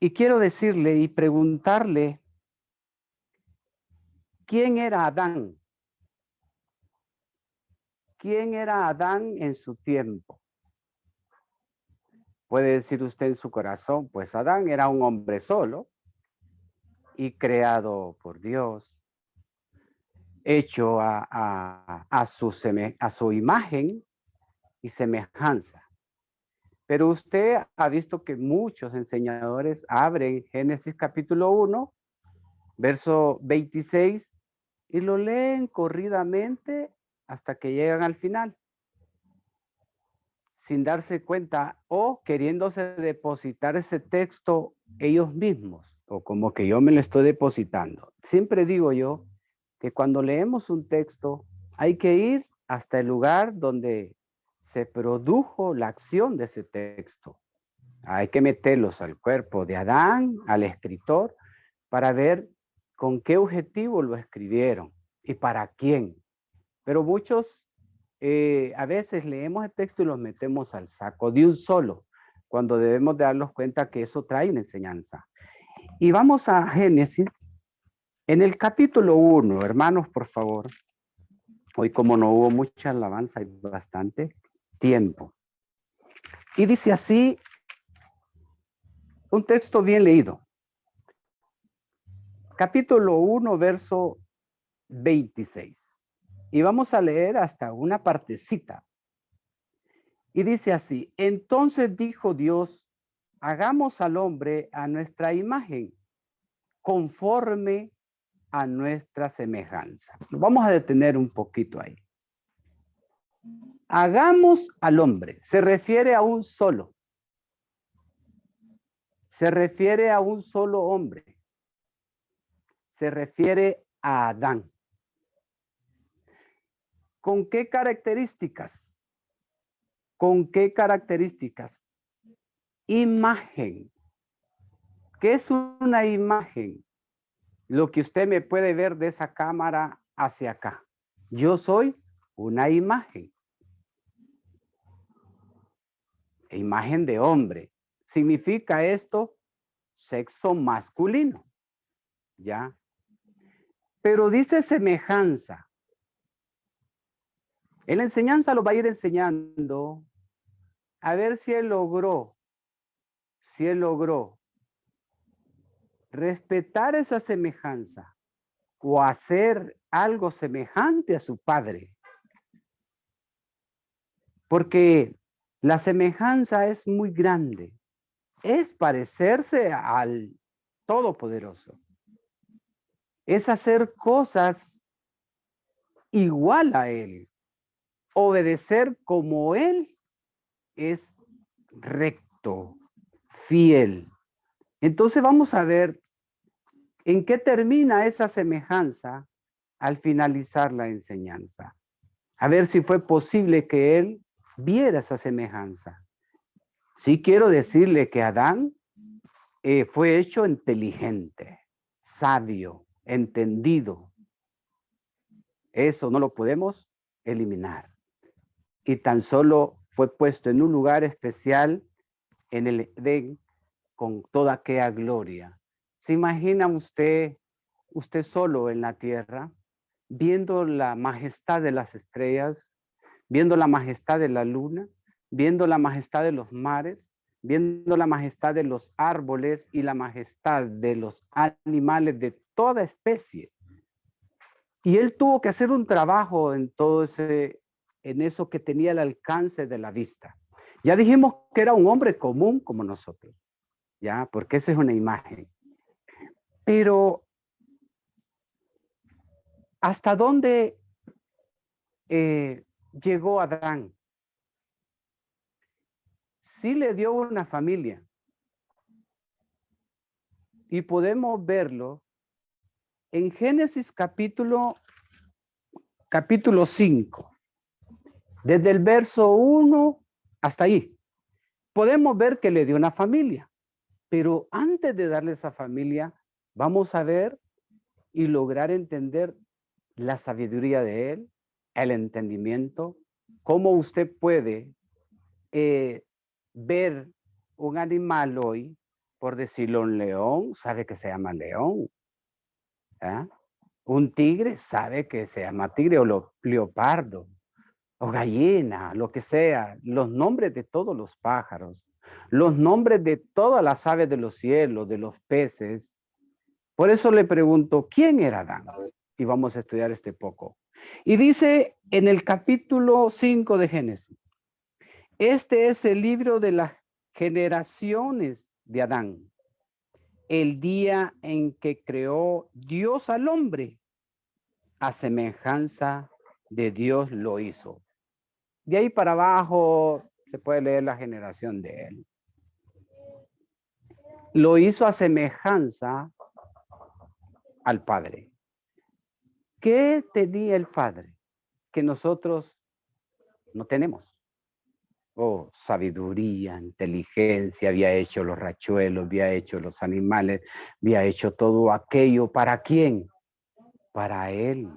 Y quiero decirle y preguntarle, ¿quién era Adán? ¿Quién era Adán en su tiempo? Puede decir usted en su corazón, pues Adán era un hombre solo y creado por Dios, hecho a su imagen y semejanza. Pero usted ha visto que muchos enseñadores abren Génesis capítulo 1, verso 26, y lo leen corridamente hasta que llegan al final, sin darse cuenta o queriéndose depositar ese texto ellos mismos, o como que yo me lo estoy depositando. Siempre digo yo que cuando leemos un texto hay que ir hasta el lugar donde se produjo la acción de ese texto. Hay que meterlos al cuerpo de Adán, al escritor, para ver con qué objetivo lo escribieron y para quién. Pero muchos a veces leemos el texto y los metemos al saco de un solo, cuando debemos de darnos cuenta que eso trae una enseñanza. Y vamos a Génesis, en el capítulo 1, hermanos, por favor. Hoy como no hubo mucha alabanza, hay bastante tiempo. Y dice así, un texto bien leído. Capítulo 1, verso 26. Y vamos a leer hasta una partecita. Y dice así, entonces dijo Dios, hagamos al hombre a nuestra imagen, conforme a nuestra semejanza. Nos vamos a detener un poquito ahí. Hagamos al hombre, se refiere a un solo. Se refiere a un solo hombre. Se refiere a Adán. ¿Con qué características? ¿Con qué características? Imagen. ¿Qué es una imagen? Lo que usted me puede ver de esa cámara hacia acá. Yo soy una imagen. Imagen de hombre. ¿Significa esto? Sexo masculino. ¿Ya? Pero dice semejanza. En la enseñanza lo va a ir enseñando a ver si él logró respetar esa semejanza o hacer algo semejante a su padre. Porque la semejanza es muy grande. Es parecerse al Todopoderoso. Es hacer cosas igual a Él. Obedecer como Él es recto, fiel. Entonces vamos a ver en qué termina esa semejanza al finalizar la enseñanza. A ver si fue posible que Él viera esa semejanza. Sí quiero decirle que Adán fue hecho inteligente, sabio, entendido. Eso no lo podemos eliminar. Y tan solo fue puesto en un lugar especial en el Edén con toda aquella gloria. ¿Se imagina usted solo en la tierra, viendo la majestad de las estrellas, viendo la majestad de la luna, viendo la majestad de los mares, viendo la majestad de los árboles y la majestad de los animales de toda especie? Y él tuvo que hacer un trabajo en todo en eso que tenía el alcance de la vista. Ya dijimos que era un hombre común como nosotros, ya, porque esa es una imagen. Pero ¿hasta dónde llegó Adán? Sí le dio una familia. Y podemos verlo en Génesis capítulo 5, desde el verso 1 hasta ahí. Podemos ver que le dio una familia, pero antes de darle esa familia, vamos a ver y lograr entender la sabiduría de él, el entendimiento, cómo usted puede ver un animal hoy por decirlo, un león sabe que se llama león. ¿Ah? Un tigre sabe que se llama tigre o leopardo o gallina, lo que sea. Los nombres de todos los pájaros, los nombres de todas las aves de los cielos, de los peces. Por eso le pregunto, ¿quién era Adán? Y vamos a estudiar este poco. Y dice en el capítulo 5 de Génesis, este es el libro de las generaciones de Adán, el día en que creó Dios al hombre, a semejanza de Dios lo hizo. De ahí para abajo se puede leer la generación de él. Lo hizo a semejanza al Padre. ¿Qué tenía el Padre que nosotros no tenemos? Oh, sabiduría, inteligencia, había hecho los rachuelos, había hecho los animales, había hecho todo aquello. ¿Para quién? Para él.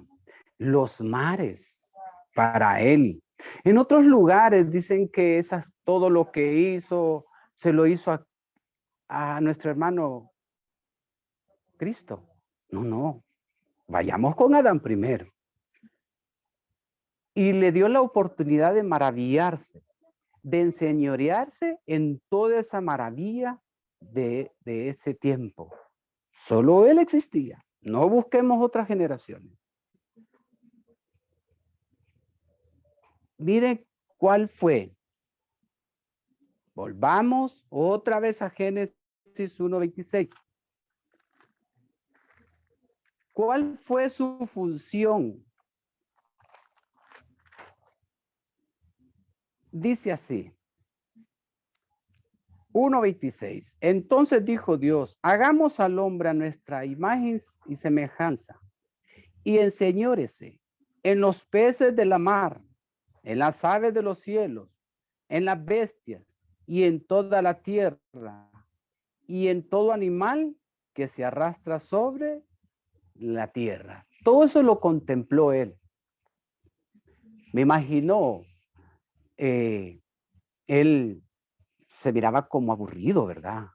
Los mares, para él. En otros lugares dicen que todo lo que hizo, se lo hizo a nuestro hermano Cristo. No. Vayamos con Adán primero. Y le dio la oportunidad de maravillarse, de enseñorearse en toda esa maravilla de ese tiempo. Solo él existía. No busquemos otras generaciones. Miren cuál fue. Volvamos otra vez a Génesis 1:26. ¿Cuál fue su función? Dice así. 1:26. Entonces dijo Dios, hagamos al hombre a nuestra imagen y semejanza, y enseñórese en los peces de la mar, en las aves de los cielos, en las bestias, y en toda la tierra, y en todo animal que se arrastra sobre la tierra. Todo eso lo contempló él. Me imaginó, él se miraba como aburrido, ¿verdad?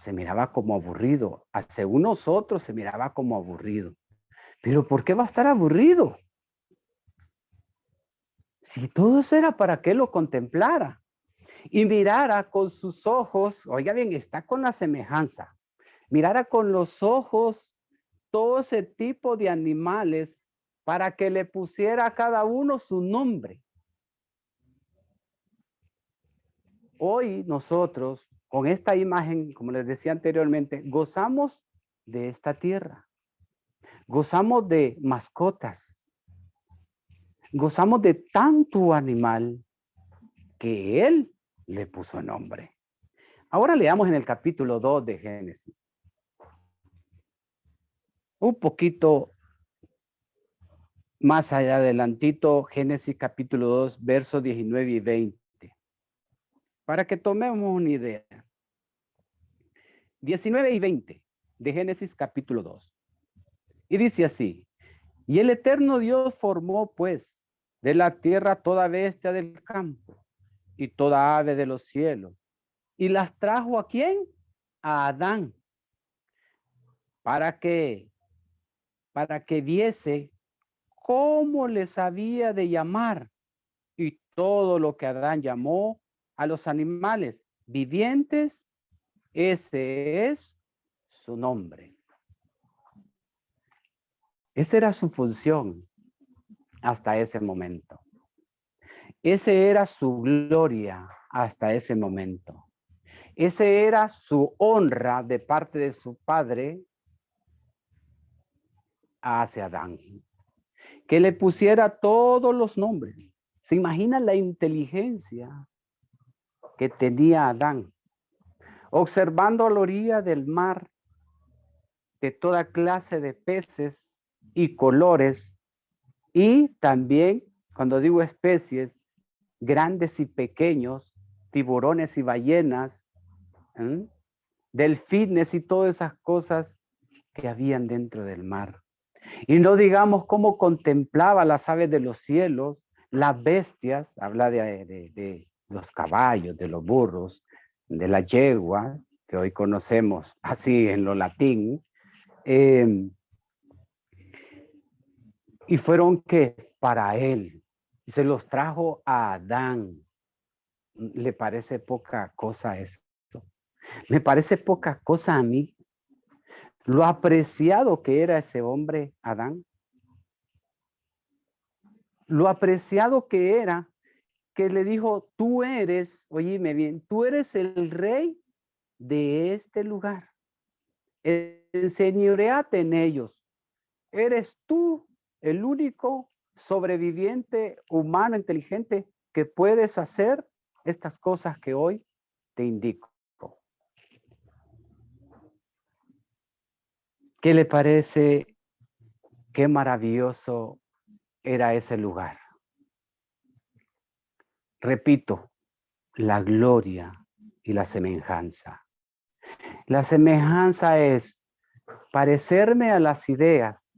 Se miraba como aburrido. Según nosotros se miraba como aburrido. Pero ¿por qué va a estar aburrido? Si todo eso era para que lo contemplara y mirara con sus ojos, oiga bien, está con la semejanza, mirara con los ojos todo ese tipo de animales para que le pusiera a cada uno su nombre. Hoy nosotros, con esta imagen, como les decía anteriormente, gozamos de esta tierra. Gozamos de mascotas. Gozamos de tanto animal que él le puso nombre. Ahora leamos en el capítulo 2 de Génesis. Un poquito más allá adelantito, Génesis capítulo 2, versos 19 y 20. Para que tomemos una idea. 19 y 20 de Génesis capítulo 2. Y dice así, y el eterno Dios formó pues de la tierra toda bestia del campo y toda ave de los cielos. ¿Y las trajo a quién? A Adán. ¿Para qué? Para que viese cómo les había de llamar. Y todo lo que Adán llamó a los animales vivientes, ese es su nombre. Esa era su función hasta ese momento. Ese era su gloria hasta ese momento. Ese era su honra de parte de su padre hacia Adán. Que le pusiera todos los nombres. ¿Se imagina la inteligencia que tenía Adán? Observando a la orilla del mar de toda clase de peces y colores, y también, cuando digo especies, grandes y pequeños, tiburones y ballenas, delfines y todas esas cosas que habían dentro del mar. Y no digamos cómo contemplaba las aves de los cielos, las bestias, habla de los caballos, de los burros, de la yegua, que hoy conocemos así en lo latín, eh, y fueron que para él, se los trajo a Adán. ¿Le parece poca cosa eso? Me parece poca cosa a mí. Lo apreciado que era ese hombre, Adán. Lo apreciado que era, que le dijo, tú eres, oíme bien, tú eres el rey de este lugar. Enseñoreate en ellos. Eres tú el único sobreviviente humano inteligente que puedes hacer estas cosas que hoy te indico. ¿Qué le parece? Qué maravilloso era ese lugar. Repito, la gloria y la semejanza. La semejanza es parecerme a las ideas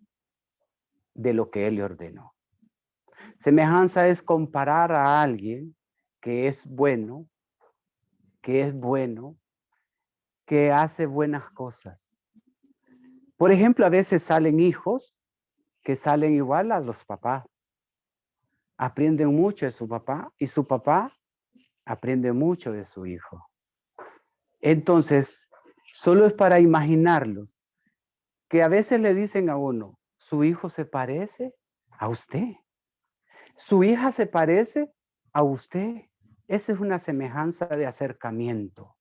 de lo que él le ordenó. Semejanza es comparar a alguien que es bueno, que hace buenas cosas. Por ejemplo, a veces salen hijos que salen igual a los papás. Aprenden mucho de su papá y su papá aprende mucho de su hijo. Entonces, solo es para imaginarlos, que a veces le dicen a uno, su hijo se parece a usted, su hija se parece a usted. Esa es una semejanza de acercamiento.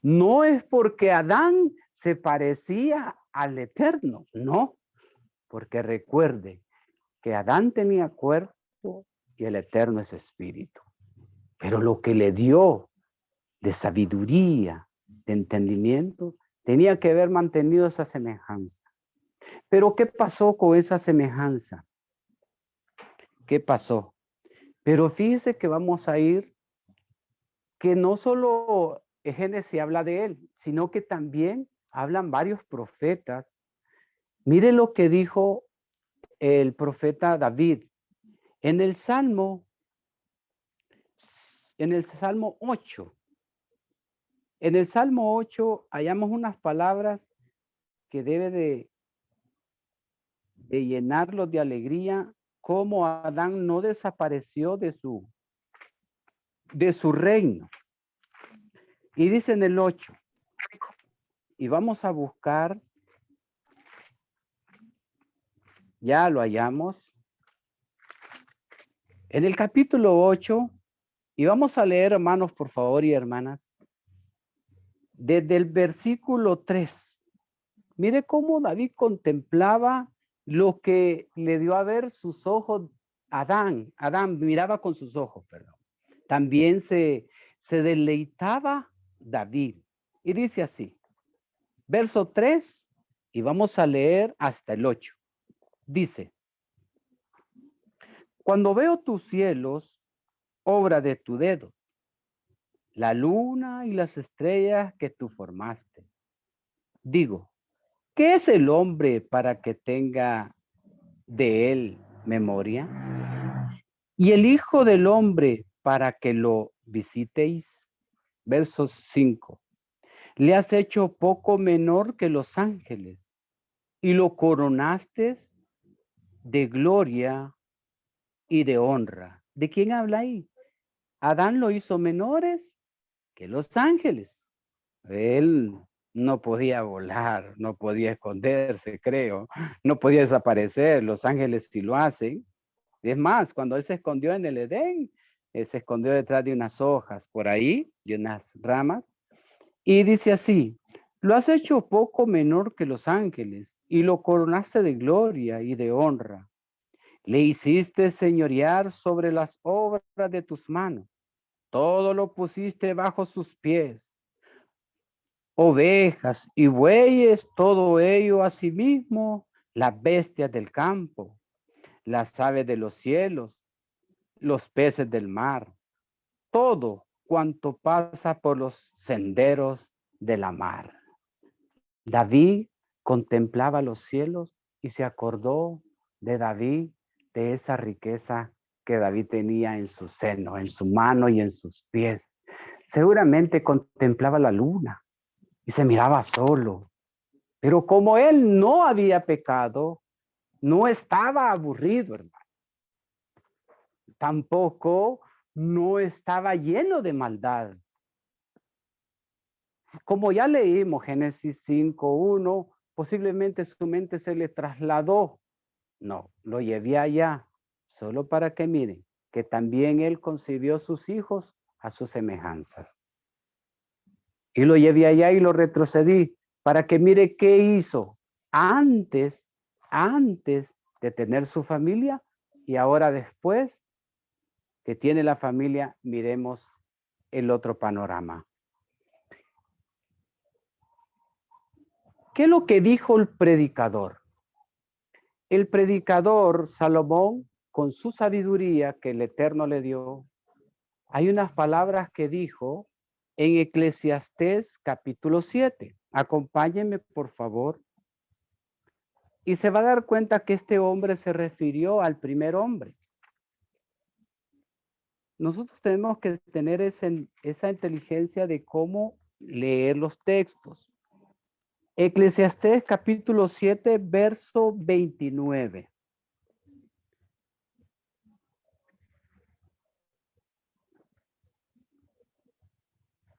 No es porque Adán se parecía al Eterno, no, porque recuerde que Adán tenía cuerpo y el Eterno es espíritu. Pero lo que le dio de sabiduría, de entendimiento, tenía que haber mantenido esa semejanza. Pero ¿qué pasó con esa semejanza? ¿Qué pasó? Pero fíjese que vamos a ir, que no solo Génesis habla de él, sino que también hablan varios profetas. Mire lo que dijo el profeta David en el Salmo 8. En el Salmo 8 hallamos unas palabras que debe de llenarlos de alegría, como Adán no desapareció de su reino. Y dice en el 8, y vamos a buscar, ya lo hallamos, en el capítulo 8, y vamos a leer, hermanos, por favor, y hermanas, desde el versículo 3. Mire cómo David contemplaba lo que le dio a ver sus ojos. Adán miraba con sus ojos, perdón. También se deleitaba David. Y dice así, verso 3, y vamos a leer hasta el 8. Dice, cuando veo tus cielos, obra de tu dedo, la luna y las estrellas que tú formaste, digo, ¿qué es el hombre para que tenga de él memoria? Y el Hijo del Hombre para que lo visitéis. Verso 5. Le has hecho poco menor que los ángeles y lo coronaste de gloria y de honra. ¿De quién habla ahí? Adán lo hizo menores que los ángeles. Él no podía volar, no podía esconderse, creo, no podía desaparecer. Los ángeles sí lo hacen. Es más, cuando él se escondió en el Edén, se escondió detrás de unas hojas por ahí, de unas ramas, y dice así, lo has hecho poco menor que los ángeles, y lo coronaste de gloria y de honra. Le hiciste señorear sobre las obras de tus manos, todo lo pusiste bajo sus pies, ovejas y bueyes, todo ello asimismo, las bestias del campo, las aves de los cielos, los peces del mar, todo cuanto pasa por los senderos de la mar. David contemplaba los cielos y se acordó de David, de esa riqueza que David tenía en su seno, en su mano y en sus pies. Seguramente contemplaba la luna, y se miraba solo. Pero como él no había pecado, no estaba aburrido, hermano. Tampoco no estaba lleno de maldad. Como ya leímos Génesis 5:1, posiblemente su mente se le trasladó. No, lo llevé allá, solo para que miren que también él concibió sus hijos a sus semejanzas. Y lo llevé allá y lo retrocedí para que mire qué hizo antes de tener su familia y ahora después que tiene la familia, miremos el otro panorama. ¿Qué es lo que dijo el predicador? El predicador Salomón, con su sabiduría que el Eterno le dio, hay unas palabras que dijo en Eclesiastés capítulo 7. Acompáñenme, por favor. Y se va a dar cuenta que este hombre se refirió al primer hombre. Nosotros tenemos que tener esa inteligencia de cómo leer los textos. Eclesiastés capítulo 7, verso 29.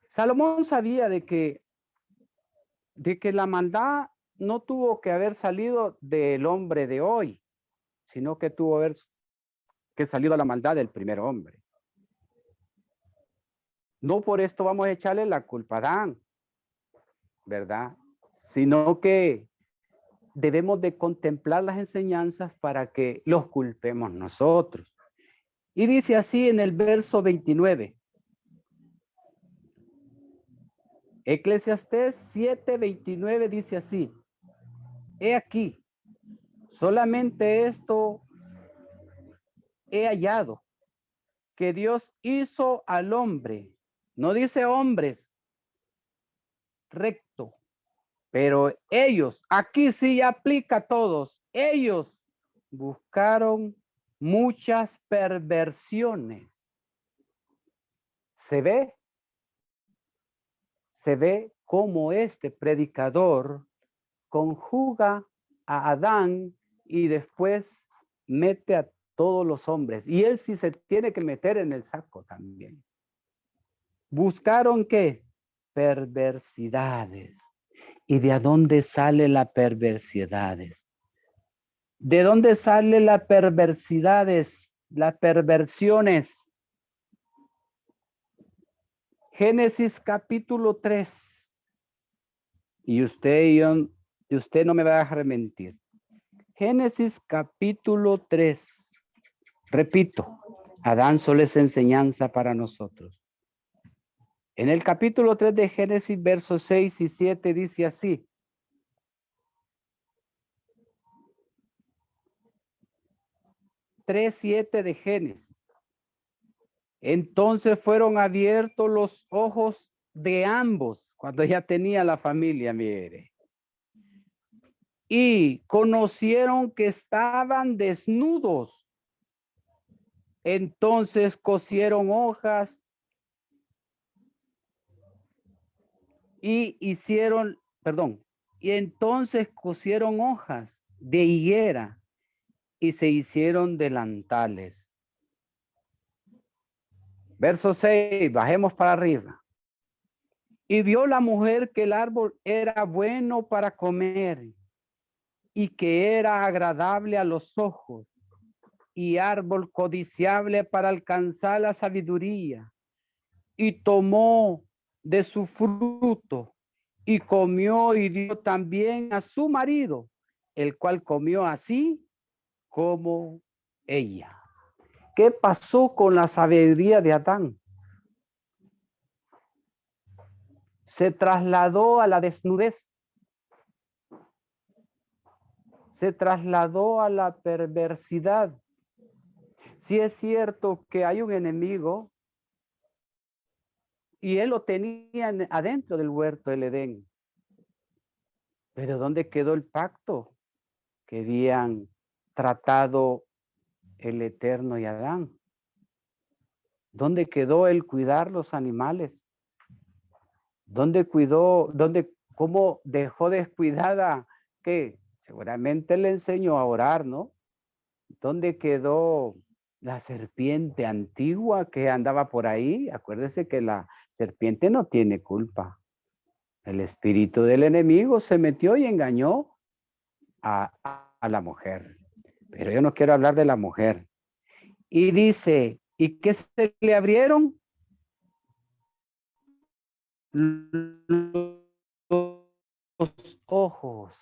Salomón sabía de que la maldad no tuvo que haber salido del hombre de hoy, sino que tuvo que salido la maldad del primer hombre. No por esto vamos a echarle la culpa a Adán, ¿verdad? Sino que debemos de contemplar las enseñanzas para que los culpemos nosotros. Y dice así en el verso 29. Eclesiastés 7:29 dice así: he aquí, solamente esto he hallado, que Dios hizo al hombre, no dice hombres, recto, pero ellos, aquí sí aplica a todos, ellos buscaron muchas perversiones. Se ve cómo este predicador conjuga a Adán y después mete a todos los hombres. Y él sí se tiene que meter en el saco también. ¿Buscaron qué? Perversidades. ¿Y de dónde sale la perversidades? ¿De dónde sale la perversidades? Las perversiones. Génesis capítulo 3. Y usted no me va a dejar mentir. Génesis capítulo 3. Repito, Adán solo es enseñanza para nosotros. En el capítulo 3 de Génesis, versos 6 y 7 dice así: 3:7 de Génesis. Entonces fueron abiertos los ojos de ambos, cuando ya tenía la familia, mire. Y conocieron que estaban desnudos. Entonces cosieron hojas y entonces cosieron hojas de higuera y se hicieron delantales. Verso 6, bajemos para arriba. Y vio la mujer que el árbol era bueno para comer y que era agradable a los ojos y árbol codiciable para alcanzar la sabiduría. Y tomó de su fruto y comió y dio también a su marido, el cual comió así como ella. ¿Qué pasó con la sabiduría de Adán? Se trasladó a la desnudez. Se trasladó a la perversidad. Si es cierto que hay un enemigo y él lo tenía adentro del huerto del Edén. Pero ¿dónde quedó el pacto que habían tratado el Eterno y Adán? ¿Dónde quedó el cuidar los animales? ¿Dónde cómo dejó descuidada, que seguramente le enseñó a orar, ¿no? ¿Dónde quedó la serpiente antigua que andaba por ahí? Acuérdese que la serpiente no tiene culpa. El espíritu del enemigo se metió y engañó a la mujer. Pero yo no quiero hablar de la mujer. Y dice, ¿y qué se le abrieron? Los ojos.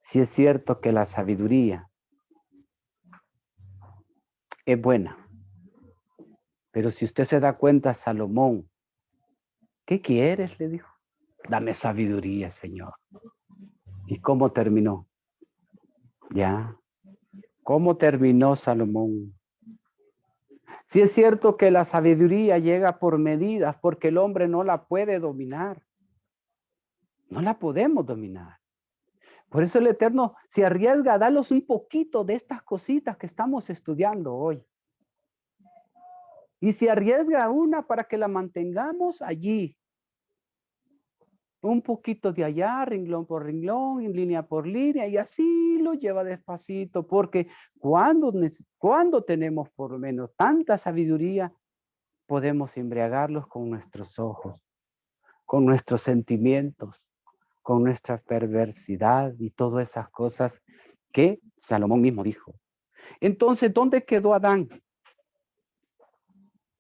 Si es cierto que la sabiduría es buena, pero si usted se da cuenta, Salomón, ¿qué quieres? Le dijo. Dame sabiduría, Señor. ¿Y cómo terminó? Ya. ¿Cómo terminó Salomón? Si es cierto que la sabiduría llega por medidas, porque el hombre no la puede dominar. No la podemos dominar. Por eso el Eterno se arriesga a darnos un poquito de estas cositas que estamos estudiando hoy. Y se arriesga una para que la mantengamos allí. Un poquito de allá, renglón por renglón, en línea por línea, y así lo lleva despacito, porque cuando tenemos por lo menos tanta sabiduría, podemos embriagarlos con nuestros ojos, con nuestros sentimientos, con nuestra perversidad y todas esas cosas que Salomón mismo dijo. Entonces, ¿dónde quedó Adán?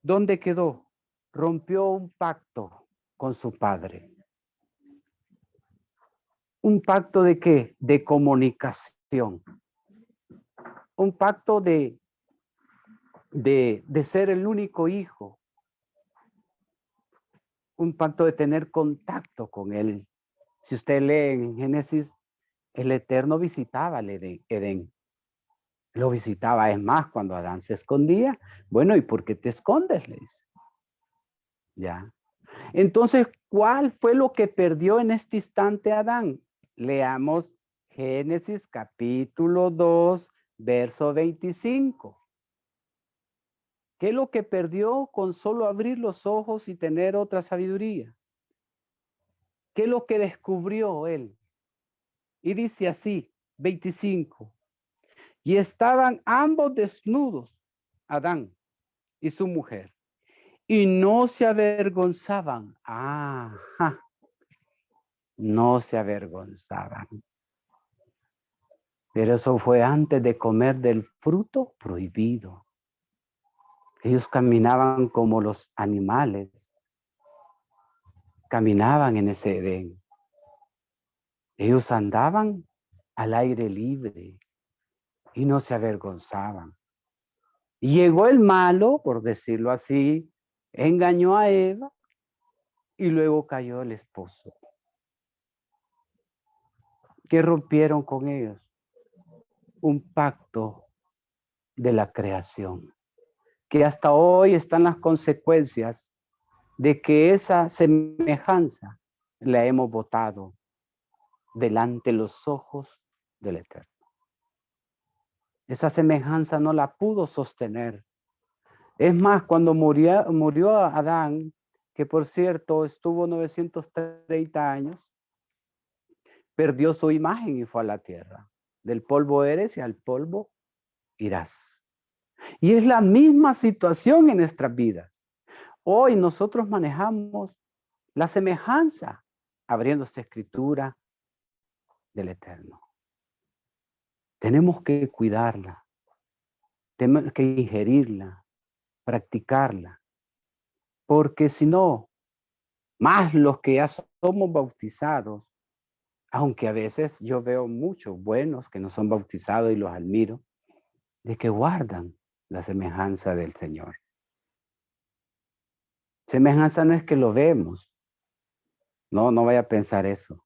¿Dónde quedó? Rompió un pacto con su padre. ¿Un pacto de qué? De comunicación. Un pacto de ser el único hijo. Un pacto de tener contacto con él. Si usted lee en Génesis, el Eterno visitaba el Edén. Lo visitaba. Es más, cuando Adán se escondía, bueno, ¿y por qué te escondes? Le dice. Ya. Entonces, ¿cuál fue lo que perdió en este instante Adán? Leamos Génesis capítulo 2, verso 25. ¿Qué es lo que perdió con solo abrir los ojos y tener otra sabiduría? ¿Qué es lo que descubrió él? Y dice así, 25. Y estaban ambos desnudos, Adán y su mujer, y no se avergonzaban. Ajá, no se avergonzaban. Pero eso fue antes de comer del fruto prohibido. Ellos caminaban como los animales, caminaban en ese Edén. Ellos andaban al aire libre y no se avergonzaban. Y llegó el malo, por decirlo así, engañó a Eva y luego cayó el esposo. ¿Qué rompieron con ellos? Un pacto de la creación, que hasta hoy están las consecuencias de que esa semejanza la hemos botado delante de los ojos del Eterno. Esa semejanza no la pudo sostener. Es más, cuando murió Adán, que por cierto estuvo 930 años, perdió su imagen y fue a la tierra. Del polvo eres y al polvo irás. Y es la misma situación en nuestras vidas. Hoy nosotros manejamos la semejanza abriendo esta escritura del Eterno. Tenemos que cuidarla, tenemos que ingerirla, practicarla, porque si no, más los que ya somos bautizados, aunque a veces yo veo muchos buenos que no son bautizados y los admiro, de que guardan la semejanza del Señor. Semejanza no es que lo vemos, no vaya a pensar eso.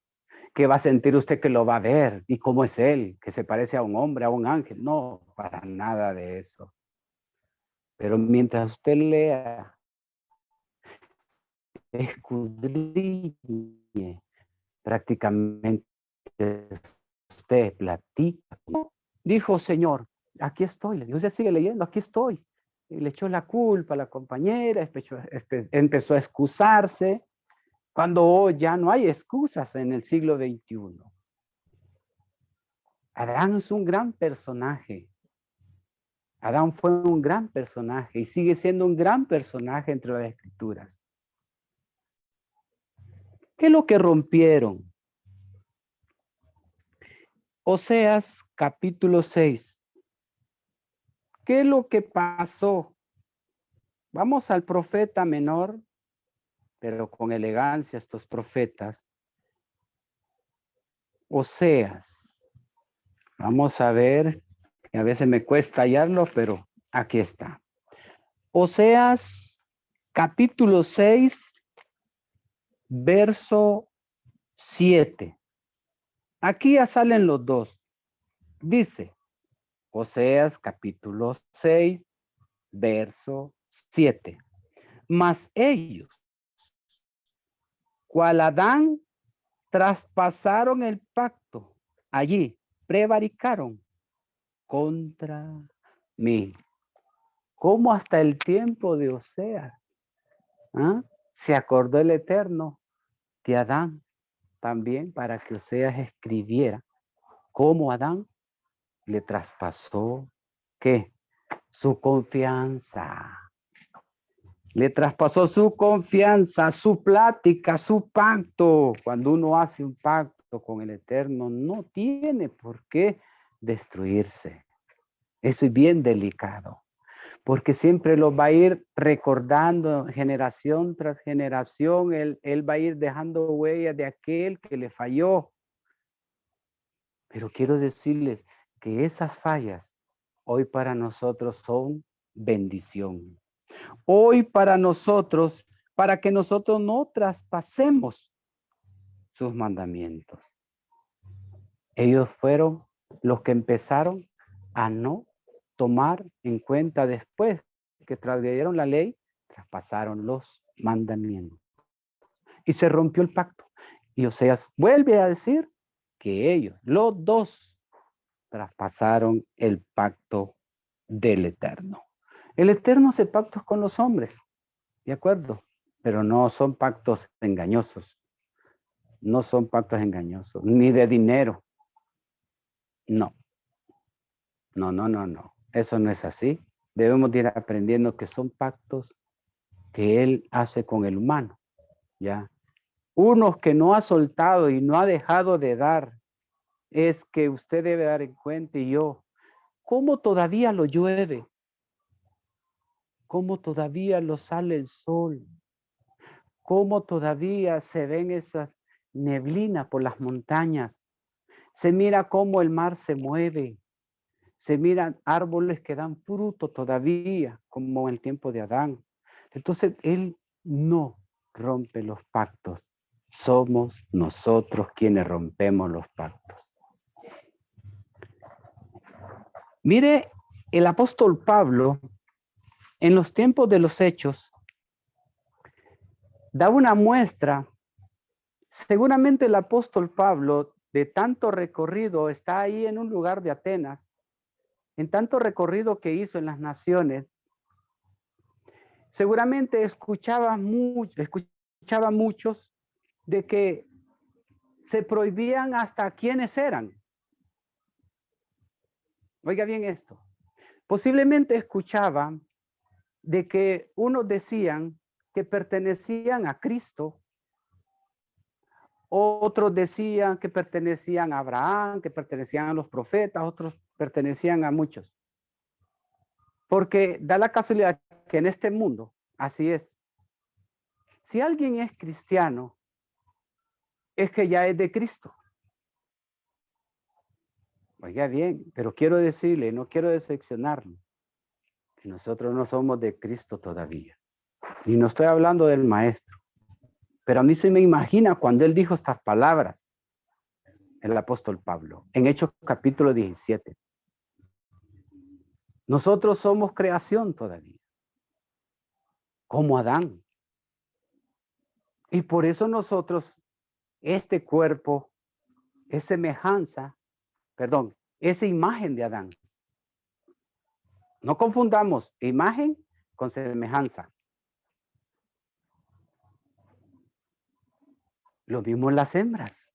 ¿Qué va a sentir usted que lo va a ver? ¿Y cómo es él? ¿Que se parece a un hombre, a un ángel? No, para nada de eso. Pero mientras usted lea, escudriñe, prácticamente usted platica. Dijo, Señor, aquí estoy. Le dijo, usted sigue leyendo, aquí estoy. Y le echó la culpa a la compañera, empezó a excusarse. Cuando hoy ya no hay excusas en el siglo XXI. Adán es un gran personaje. Adán fue un gran personaje y sigue siendo un gran personaje entre las escrituras. ¿Qué es lo que rompieron? Oseas capítulo 6. ¿Qué es lo que pasó? Vamos al profeta menor, pero con elegancia estos profetas. Oseas. Vamos a ver, que a veces me cuesta hallarlo, pero aquí está. Oseas capítulo 6, verso 7. Aquí ya salen los dos. Dice, Oseas capítulo 6, verso 7. Mas ellos, cual Adán, traspasaron el pacto. Allí prevaricaron contra mí. Como hasta el tiempo de Oseas, ¿ah? Se acordó el Eterno de Adán también para que Oseas escribiera cómo Adán le traspasó, ¿qué? Su confianza. Le traspasó su confianza, su plática, su pacto. Cuando uno hace un pacto con el Eterno, no tiene por qué destruirse. Eso es bien delicado, porque siempre lo va a ir recordando generación tras generación. Él va a ir dejando huellas de aquel que le falló. Pero quiero decirles que esas fallas hoy para nosotros son bendición. Hoy para nosotros, para que nosotros no traspasemos sus mandamientos. Ellos fueron los que empezaron a no tomar en cuenta después que transgredieron la ley, traspasaron los mandamientos. Y se rompió el pacto. Y Oseas vuelve a decir que ellos, los dos, traspasaron el pacto del Eterno. El Eterno hace pactos con los hombres, ¿de acuerdo? Pero no son pactos engañosos. No son pactos engañosos, ni de dinero. No, no. Eso no es así. Debemos de ir aprendiendo que son pactos que Él hace con el humano, ¿ya? Unos que no ha soltado y no ha dejado de dar, es que usted debe dar en cuenta y yo, ¿cómo todavía lo llueve? ¿Cómo todavía lo sale el sol? ¿Cómo todavía se ven esas neblinas por las montañas? Se mira cómo el mar se mueve. Se miran árboles que dan fruto todavía, como en el tiempo de Adán. Entonces, Él no rompe los pactos. Somos nosotros quienes rompemos los pactos. Mire, el apóstol Pablo, en los tiempos de los Hechos, da una muestra. Seguramente el apóstol Pablo, de tanto recorrido, está ahí en un lugar de Atenas, en tanto recorrido que hizo en las naciones, seguramente escuchaba muchos de que se prohibían hasta quiénes eran. Oiga bien esto. Posiblemente escuchaba de que unos decían que pertenecían a Cristo, otros decían que pertenecían a Abraham, que pertenecían a los profetas, otros pertenecían a muchos. Porque da la casualidad que en este mundo, así es. Si alguien es cristiano, es que ya es de Cristo. Oiga bien, pero quiero decirle, no quiero decepcionarlo, que nosotros no somos de Cristo todavía. Y no estoy hablando del maestro. Pero a mí se me imagina cuando él dijo estas palabras, el apóstol Pablo, en Hechos capítulo 17. Nosotros somos creación todavía, como Adán. Y por eso nosotros, este cuerpo es semejanza, perdón, es imagen de Adán. No confundamos imagen con semejanza. Lo mismo las hembras,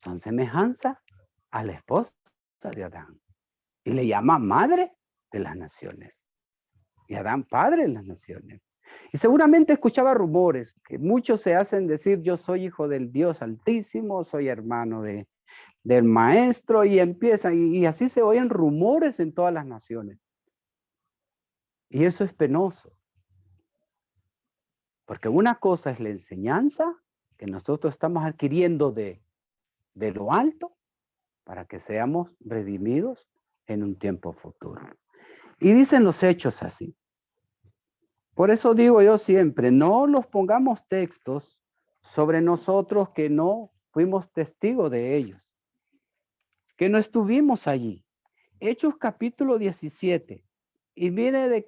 son semejanza a la esposa de Adán. Y le llama madre de las naciones. Y Adán padre de las naciones. Y seguramente escuchaba rumores que muchos se hacen decir: yo soy hijo del Dios Altísimo, soy hermano del maestro, y empiezan, y así se oyen rumores en todas las naciones. Y eso es penoso. Porque una cosa es la enseñanza que nosotros estamos adquiriendo de lo alto para que seamos redimidos en un tiempo futuro. Y dicen los hechos así. Por eso digo yo siempre, no los pongamos textos sobre nosotros que no fuimos testigos de ellos, que no estuvimos allí. Hechos capítulo 17. Y mire de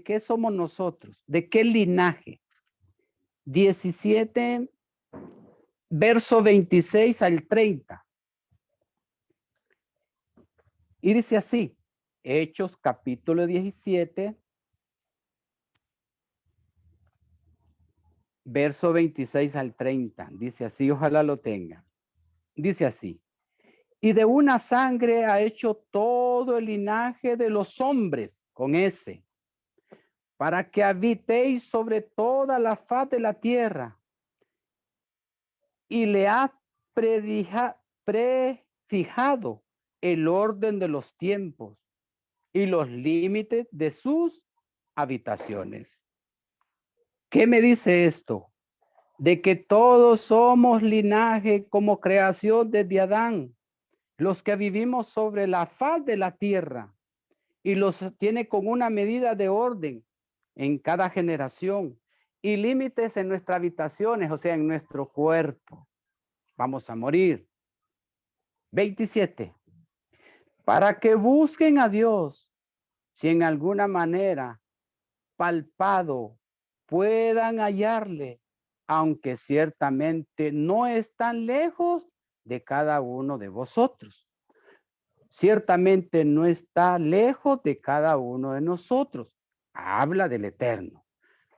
qué somos nosotros, de qué linaje. 17, verso 26 al 30. Y dice así, Hechos capítulo 17, verso 26 al 30. Dice así, ojalá lo tenga. Dice así: y de una sangre ha hecho todo el linaje de los hombres, con S, para que habitéis sobre toda la faz de la tierra, y le ha prefijado el orden de los tiempos y los límites de sus habitaciones. ¿Qué me dice esto? De que todos somos linaje como creación desde Adán, los que vivimos sobre la faz de la tierra, y los tiene con una medida de orden en cada generación y límites en nuestras habitaciones, o sea, en nuestro cuerpo. Vamos a morir. 27. Para que busquen a Dios, si en alguna manera palpado puedan hallarle, aunque ciertamente no están lejos de cada uno de vosotros. Ciertamente no está lejos de cada uno de nosotros. Habla del Eterno.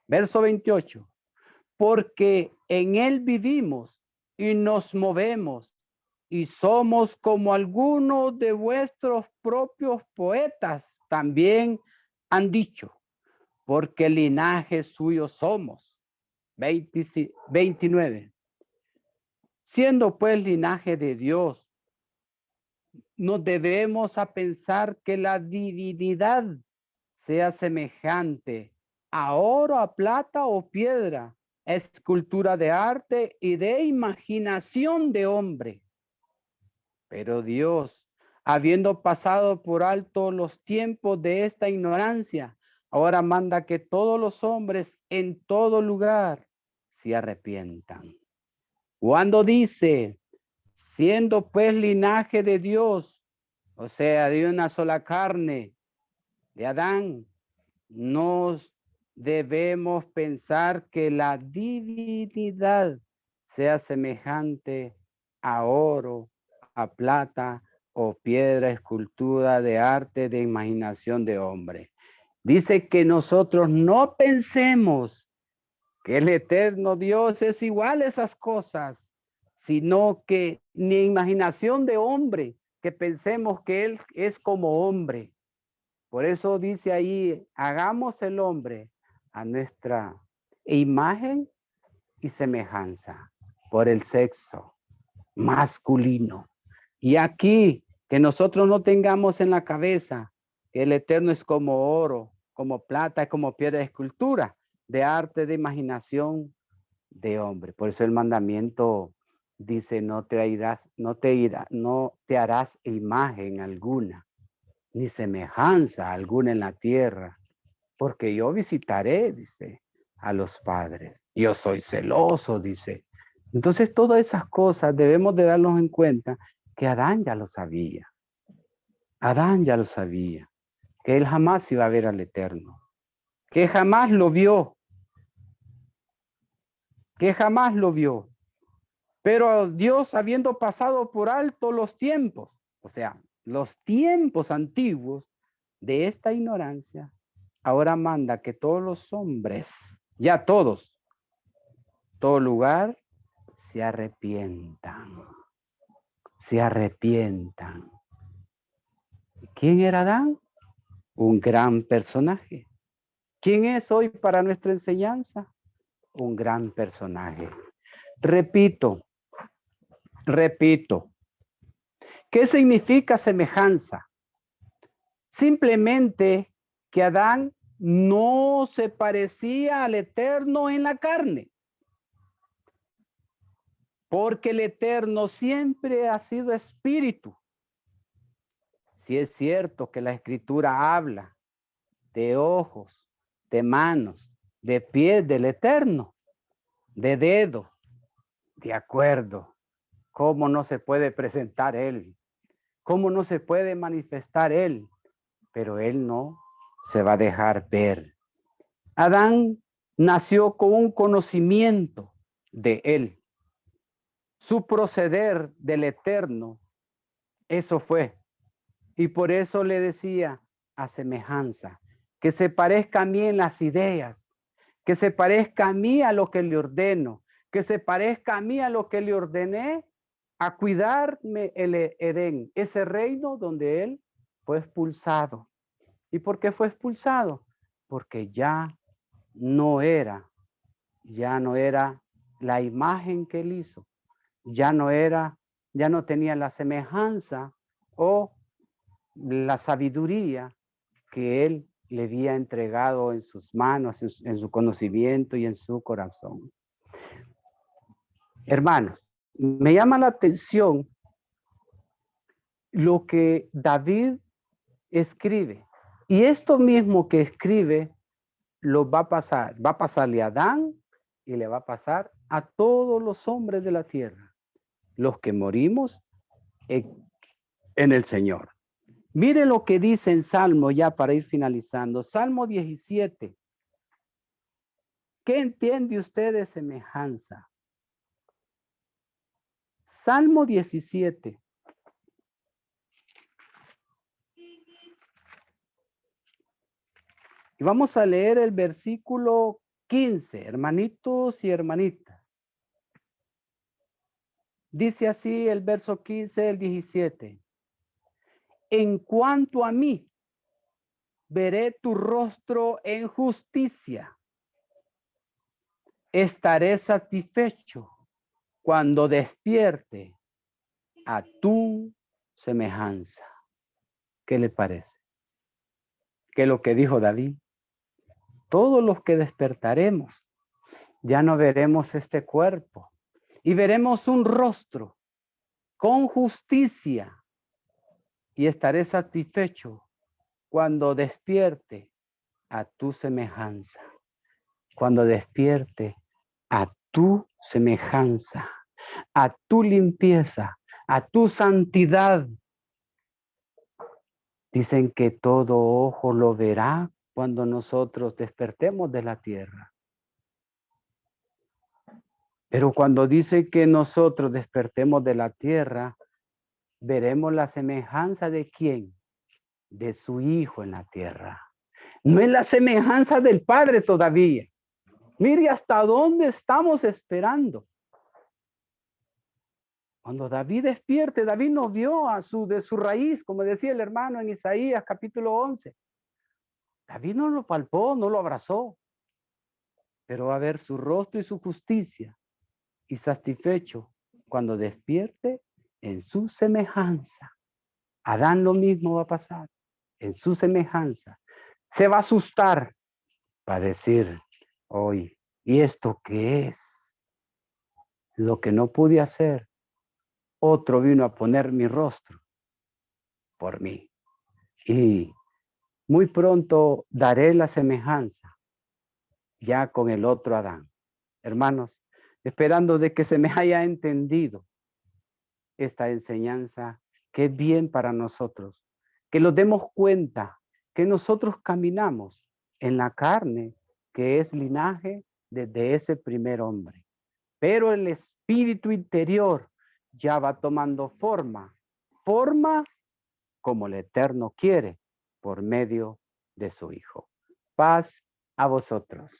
Verso 28. Porque en Él vivimos y nos movemos y somos como algunos de vuestros propios poetas también han dicho, porque linaje suyo somos. 29. Siendo pues linaje de Dios, nos debemos a pensar que la divinidad sea semejante a oro, a plata o piedra, escultura de arte y de imaginación de hombre. Pero Dios, habiendo pasado por alto los tiempos de esta ignorancia, ahora manda que todos los hombres en todo lugar se arrepientan. Cuando dice, siendo pues linaje de Dios, o sea, de una sola carne, de Adán, nos debemos pensar que la divinidad sea semejante a oro, a plata o piedra, escultura de arte, de imaginación de hombre. Dice que nosotros no pensemos que el eterno Dios es igual a esas cosas, sino que ni imaginación de hombre, que pensemos que Él es como hombre. Por eso dice ahí, hagamos el hombre a nuestra imagen y semejanza, por el sexo masculino. Y aquí, que nosotros no tengamos en la cabeza que el Eterno es como oro, como plata, como piedra de escultura, de arte, de imaginación de hombre. Por eso el mandamiento dice, no te harás imagen alguna, ni semejanza alguna en la tierra, porque yo visitaré, dice, a los padres. Yo soy celoso, dice. Entonces, todas esas cosas debemos de darnos en cuenta que Adán ya lo sabía. Adán ya lo sabía, que él jamás iba a ver al Eterno, que jamás lo vio, que jamás lo vio. Pero Dios, habiendo pasado por alto los tiempos, o sea, los tiempos antiguos de esta ignorancia, ahora manda que todos los hombres, ya todos, todo lugar, se arrepientan. Se arrepientan. ¿Quién era Adán? Un gran personaje. ¿Quién es hoy para nuestra enseñanza? Un gran personaje. Repito. ¿Qué significa semejanza? Simplemente que Adán no se parecía al Eterno en la carne. Porque el Eterno siempre ha sido espíritu. Si es cierto que la Escritura habla de ojos, de manos, de pies del Eterno, de dedo, de acuerdo. ¿Cómo no se puede presentar Él? ¿Cómo no se puede manifestar Él? Pero Él no se va a dejar ver. Adán nació con un conocimiento de Él. Su proceder del Eterno, eso fue. Y por eso le decía a semejanza, que se parezca a mí en las ideas, que se parezca a mí a lo que le ordeno, que se parezca a mí a lo que le ordené, a cuidarme el Edén, ese reino donde él fue expulsado. ¿Y por qué fue expulsado? Porque ya no era la imagen que él hizo, ya no tenía la semejanza o la sabiduría que él le había entregado en sus manos, en su conocimiento y en su corazón. Hermanos, me llama la atención lo que David escribe. Y esto mismo que escribe lo va a pasarle a Adán y le va a pasar a todos los hombres de la tierra, los que morimos en el Señor. Mire lo que dice en Salmo, ya para ir finalizando. Salmo 17. ¿Qué entiende usted de semejanza? Salmo 17. Y vamos a leer el versículo 15, hermanitos y hermanitas. Dice así el verso 15 del 17. En cuanto a mí, veré tu rostro en justicia. Estaré satisfecho cuando despierte a tu semejanza. ¿Qué le parece? Que lo que dijo David, todos los que despertaremos, ya no veremos este cuerpo y veremos un rostro con justicia y estaré satisfecho cuando despierte a tu semejanza, cuando despierte a tu semejanza, a tu limpieza, a tu santidad. Dicen que todo ojo lo verá cuando nosotros despertemos de la tierra. Pero cuando dice que nosotros despertemos de la tierra, veremos la semejanza de quién, de su Hijo en la tierra. No es la semejanza del Padre todavía. Mire hasta dónde estamos esperando. Cuando David despierte, David no vio de su raíz, como decía el hermano en Isaías capítulo 11. David no lo palpó, no lo abrazó, pero va a ver su rostro y su justicia y satisfecho cuando despierte en su semejanza. Adán lo mismo va a pasar, en su semejanza. Se va a asustar, va a decir, hoy, ¿y esto qué es? Lo que no pude hacer, otro vino a poner mi rostro por mí. Y muy pronto daré la semejanza ya con el otro Adán. Hermanos, esperando de que se me haya entendido esta enseñanza que es bien para nosotros, que nos demos cuenta que nosotros caminamos en la carne, que es linaje desde ese primer hombre. Pero el espíritu interior ya va tomando forma como el Eterno quiere, por medio de su Hijo. Paz a vosotros.